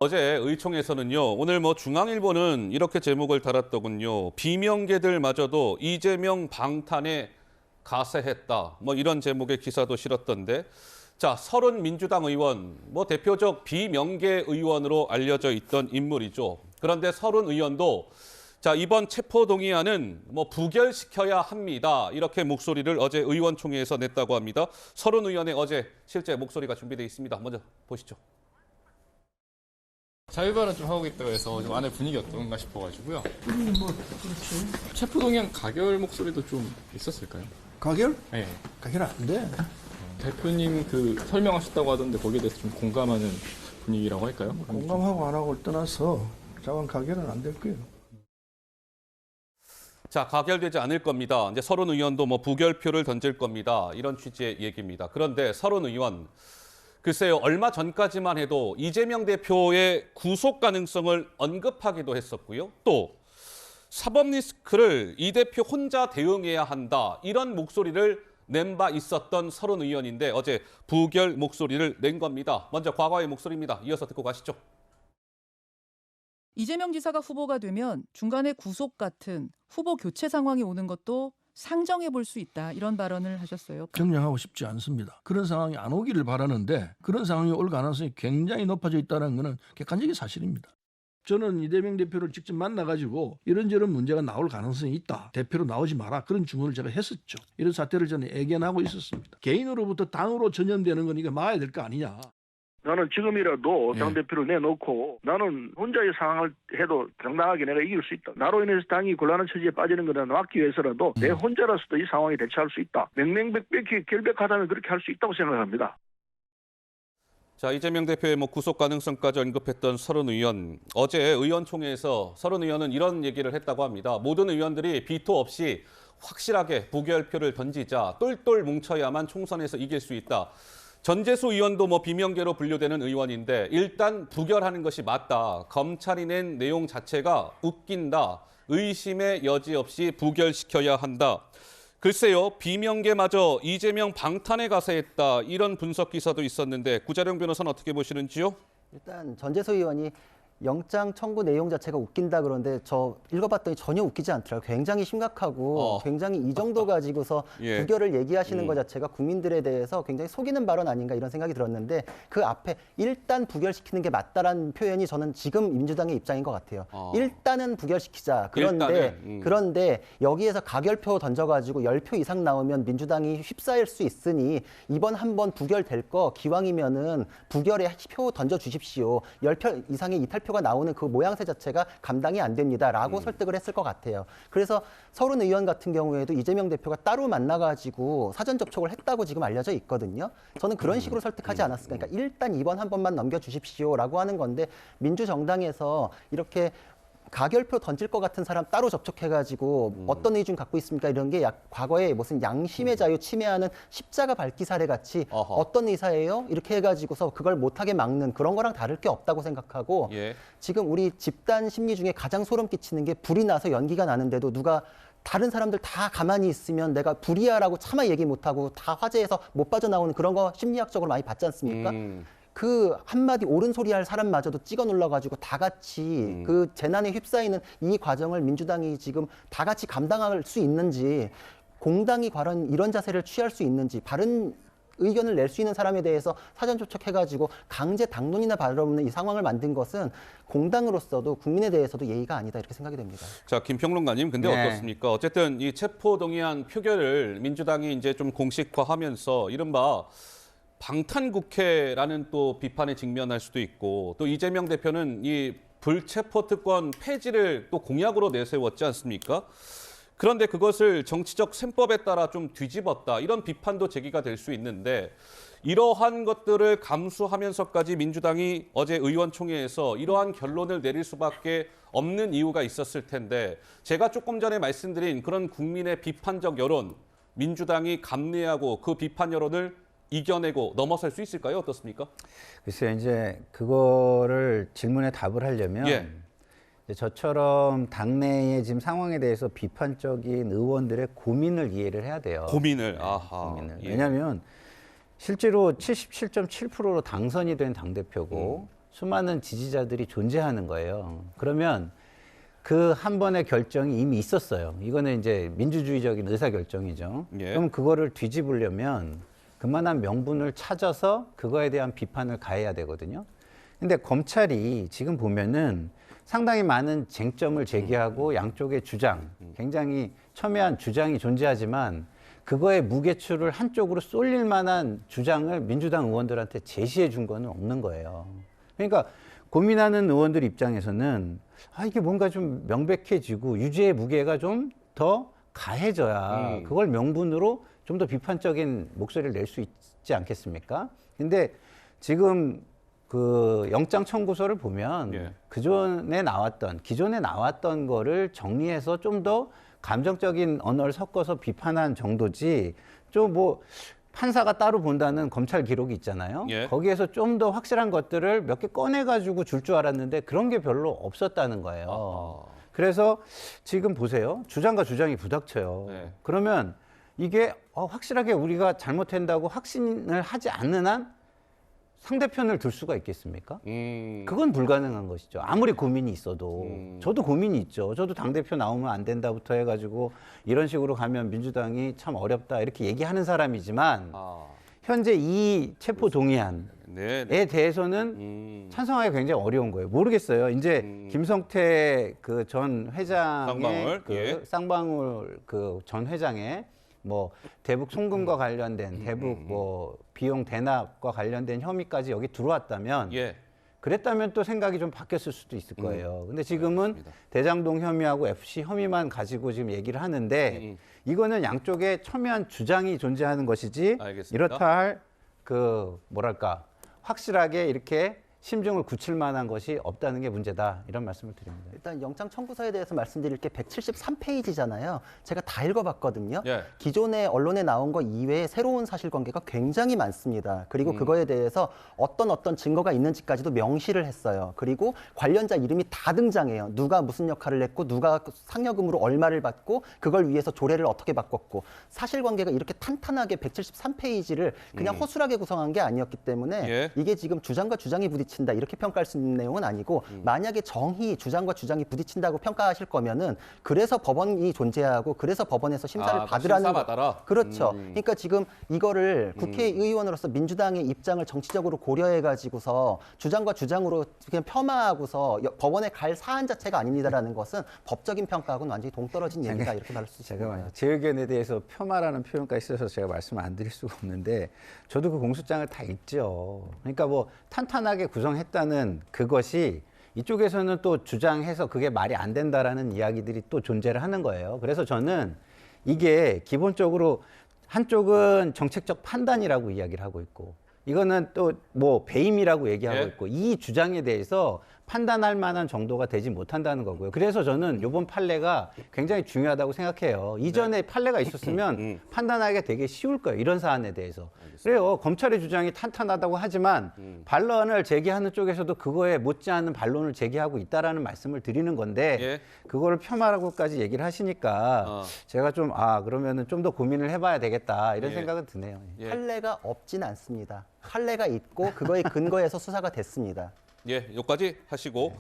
어제 의총에서는요, 오늘 중앙일보는 이렇게 제목을 달았더군요. 비명계들마저도 이재명 방탄에 가세했다. 이런 제목의 기사도 실었던데. 자, 서른 민주당 의원, 대표적 비명계 의원으로 알려져 있던 인물이죠. 그런데 서른 의원도 자, 이번 체포동의안은 부결시켜야 합니다. 이렇게 목소리를 어제 의원총회에서 냈다고 합니다. 서른 의원의 어제 실제 목소리가 준비되어 있습니다. 먼저 보시죠. 자유발언 좀 하고 있다고 해서 좀 안에 분위기 어떤가 싶어가지고요. 그렇지. 체포동의안 가결 목소리도 좀 있었을까요? 가결? 네. 가결 안 돼. 대표님 설명하셨다고 하던데 거기에 대해서 좀 공감하는 분위기라고 할까요? 공감하고 안 하고를 떠나서 자원 가결은 안 될 거예요. 자, 가결되지 않을 겁니다. 이제 서른 의원도 부결표를 던질 겁니다. 이런 취지의 얘기입니다. 그런데 서른 의원, 글쎄요, 얼마 전까지만 해도 이재명 대표의 구속 가능성을 언급하기도 했었고요. 또 사법 리스크를 이 대표 혼자 대응해야 한다. 이런 목소리를 낸 바 있었던 서른 의원인데 어제 부결 목소리를 낸 겁니다. 먼저 과거의 목소리입니다. 이어서 듣고 가시죠. 이재명 지사가 후보가 되면 중간에 구속 같은 후보 교체 상황이 오는 것도 상정해 볼 수 있다. 이런 발언을 하셨어요. 정량하고 싶지 않습니다. 그런 상황이 안 오기를 바라는데 그런 상황이 올 가능성이 굉장히 높아져 있다는 것은 객관적인 사실입니다. 저는 이재명 대표를 직접 만나가지고 이런저런 문제가 나올 가능성이 있다. 대표로 나오지 마라. 그런 주문을 제가 했었죠. 이런 사태를 저는 예견하고 있었습니다. 개인으로부터 당으로 전염되는 건 이거 막아야 될 거 아니냐. 나는 지금이라도 당대표를 내놓고 나는 혼자의 상황을 해도 당당하게 내가 이길 수 있다. 나로 인해서 당이 곤란한 처지에 빠지는 것을 막기 위해서라도 내 혼자라서도 이 상황에 대처할 수 있다. 명명백백히 결백하다면 그렇게 할 수 있다고 생각합니다. 자, 이재명 대표의 구속 가능성까지 언급했던 서른 의원. 어제 의원총회에서 서른 의원은 이런 얘기를 했다고 합니다. 모든 의원들이 비토 없이 확실하게 부결표를 던지자 똘똘 뭉쳐야만 총선에서 이길 수 있다. 전재수 의원도 비명계로 분류되는 의원인데 일단 부결하는 것이 맞다. 검찰이 낸 내용 자체가 웃긴다. 의심의 여지 없이 부결시켜야 한다. 글쎄요, 비명계마저 이재명 방탄에 가세했다. 이런 분석 기사도 있었는데 구자룡 변호사는 어떻게 보시는지요? 일단 전재수 의원이 영장 청구 내용 자체가 웃긴다 그런데 저 읽어봤더니 전혀 웃기지 않더라고요. 굉장히 심각하고 굉장히 이 정도 가지고서 예. 부결을 얘기하시는 것 자체가 국민들에 대해서 굉장히 속이는 발언 아닌가 이런 생각이 들었는데 그 앞에 일단 부결시키는 게 맞다라는 표현이 저는 지금 민주당의 입장인 것 같아요. 일단은 부결시키자. 그런데 여기에서 가결표 던져가지고 10표 이상 나오면 민주당이 휩싸일 수 있으니 이번 한번 부결될 거 기왕이면은 부결에 표 던져주십시오. 10표 이상의 이탈표가 나오는 그 모양새 자체가 감당이 안 됩니다라고 설득을 했을 것 같아요. 그래서 서른 의원 같은 경우에도 이재명 대표가 따로 만나가지고 사전 접촉을 했다고 지금 알려져 있거든요. 저는 그런 식으로 설득하지 않았을까. 그러니까 일단 이번 한 번만 넘겨주십시오라고 하는 건데 민주정당에서 이렇게 가결표 던질 것 같은 사람 따로 접촉해가지고 어떤 의중 갖고 있습니까? 이런 게 과거에 무슨 양심의 자유 침해하는 십자가 밟기 사례 같이 어떤 의사예요? 이렇게 해가지고서 그걸 못하게 막는 그런 거랑 다를 게 없다고 생각하고 지금 우리 집단 심리 중에 가장 소름 끼치는 게 불이 나서 연기가 나는데도 누가 다른 사람들 다 가만히 있으면 내가 불이야라고 차마 얘기 못하고 다 화재에서 못 빠져나오는 그런 거 심리학적으로 많이 봤지 않습니까? 그 한마디 옳은 소리 할 사람마저도 찍어 눌러가지고 다 같이 그 재난에 휩싸이는 이 과정을 민주당이 지금 다 같이 감당할 수 있는지 공당이 과연 이런 자세를 취할 수 있는지 바른 의견을 낼 수 있는 사람에 대해서 사전 조촉해가지고 강제 당론이나 발언없는 이 상황을 만든 것은 공당으로서도 국민에 대해서도 예의가 아니다 이렇게 생각이 됩니다. 자, 김평론가님, 근데 어떻습니까? 어쨌든 이 체포동의안 표결을 민주당이 이제 좀 공식화하면서 이른바 방탄국회라는 또 비판에 직면할 수도 있고 또 이재명 대표는 이 불체포 특권 폐지를 또 공약으로 내세웠지 않습니까? 그런데 그것을 정치적 셈법에 따라 좀 뒤집었다. 이런 비판도 제기가 될 수 있는데 이러한 것들을 감수하면서까지 민주당이 어제 의원총회에서 이러한 결론을 내릴 수밖에 없는 이유가 있었을 텐데 제가 조금 전에 말씀드린 그런 국민의 비판적 여론, 민주당이 감내하고 그 비판 여론을 이겨내고 넘어설 수 있을까요? 어떻습니까? 글쎄요, 이제 그거를 질문에 답을 하려면 이제 저처럼 당내의 지금 상황에 대해서 비판적인 의원들의 고민을 이해를 해야 돼요. 고민을. 왜냐하면 실제로 77.7%로 당선이 된 당대표고 수많은 지지자들이 존재하는 거예요. 그러면 그 한 번의 결정이 이미 있었어요. 이거는 이제 민주주의적인 의사결정이죠. 예. 그럼 그거를 뒤집으려면 그만한 명분을 찾아서 그거에 대한 비판을 가해야 되거든요. 근데 검찰이 지금 보면은 상당히 많은 쟁점을 제기하고 양쪽의 주장, 굉장히 첨예한 주장이 존재하지만 그거의 무게추를 한쪽으로 쏠릴 만한 주장을 민주당 의원들한테 제시해 준 거는 없는 거예요. 그러니까 고민하는 의원들 입장에서는 이게 뭔가 좀 명백해지고 유죄의 무게가 좀 더 가해져야 그걸 명분으로 좀 더 비판적인 목소리를 낼 수 있지 않겠습니까? 근데 지금 그 영장 청구서를 보면 예. 기존에 나왔던 거를 정리해서 좀 더 감정적인 언어를 섞어서 비판한 정도지 좀 뭐 판사가 따로 본다는 검찰 기록이 있잖아요. 예. 거기에서 좀 더 확실한 것들을 몇 개 꺼내가지고 줄 줄 알았는데 그런 게 별로 없었다는 거예요. 그래서 지금 보세요. 주장과 주장이 부닥쳐요. 네. 그러면 이게 확실하게 우리가 잘못한다고 확신을 하지 않는 한 상대편을 들 수가 있겠습니까? 그건 불가능한 것이죠. 아무리 고민이 있어도. 저도 고민이 있죠. 저도 당대표 나오면 안 된다부터 해가지고 이런 식으로 가면 민주당이 참 어렵다 이렇게 얘기하는 사람이지만 현재 이 체포 동의안에 네. 대해서는 찬성하기 굉장히 어려운 거예요. 모르겠어요. 이제 김성태 그 전 회장의 쌍방울 그 전 회장의 뭐 대북 송금과 관련된 대북 뭐 비용 대납과 관련된 혐의까지 여기 들어왔다면 그랬다면 또 생각이 좀 바뀌었을 수도 있을 거예요. 근데 지금은 알겠습니다. 대장동 혐의하고 FC 혐의만 가지고 지금 얘기를 하는데 이거는 양쪽에 첨예한 주장이 존재하는 것이지 알겠습니다. 이렇다 할 그 뭐랄까 확실하게 이렇게 심증을 굳힐 만한 것이 없다는 게 문제다. 이런 말씀을 드립니다. 일단 영장 청구서에 대해서 말씀드릴 게 173페이지잖아요. 제가 다 읽어봤거든요. 예. 기존에 언론에 나온 거 이외에 새로운 사실관계가 굉장히 많습니다. 그리고 그거에 대해서 어떤 증거가 있는지까지도 명시를 했어요. 그리고 관련자 이름이 다 등장해요. 누가 무슨 역할을 했고 누가 상여금으로 얼마를 받고 그걸 위해서 조례를 어떻게 바꿨고 사실관계가 이렇게 탄탄하게 173페이지를 그냥 허술하게 구성한 게 아니었기 때문에 이게 지금 주장과 주장이 부딪힌다 이렇게 평가할 수 있는 내용은 아니고 만약에 정의 주장과 주장이 부딪힌다고 평가하실 거면은 그래서 법원이 존재하고 그래서 법원에서 심사를 받으라는 심사받아라. 그렇죠. 그러니까 지금 이거를 국회의원으로서 민주당의 입장을 정치적으로 고려해 가지고서 주장과 주장으로 그냥 폄하하고서 법원에 갈 사안 자체가 아닙니다라는 것은 법적인 평가하고는 완전히 동떨어진 얘기다 이렇게 말할 수 있습니다. 제가 제 의견에 대해서 폄하라는 표현까지 써서 제가 말씀을 안 드릴 수가 없는데 저도 그 공소장을 다 읽죠. 그러니까 뭐 탄탄하게 구성했다는 그것이 이쪽에서는 또 주장해서 그게 말이 안 된다라는 이야기들이 또 존재를 하는 거예요. 그래서 저는 이게 기본적으로 한쪽은 정책적 판단이라고 이야기를 하고 있고 이거는 또 뭐 배임이라고 얘기하고 있고 이 주장에 대해서 판단할 만한 정도가 되지 못한다는 거고요. 그래서 저는 이번 판례가 굉장히 중요하다고 생각해요. 이전에 판례가 있었으면 판단하기가 되게 쉬울 거예요. 이런 사안에 대해서. 그래요. 검찰의 주장이 탄탄하다고 하지만 반론을 제기하는 쪽에서도 그거에 못지않은 반론을 제기하고 있다라는 말씀을 드리는 건데 그거를 폄하라고까지 얘기를 하시니까 제가 좀 그러면은 좀 더 고민을 해봐야 되겠다 이런 생각은 드네요. 판례가 없진 않습니다. 판례가 있고 그거에 근거해서 수사가 됐습니다. 여기까지 하시고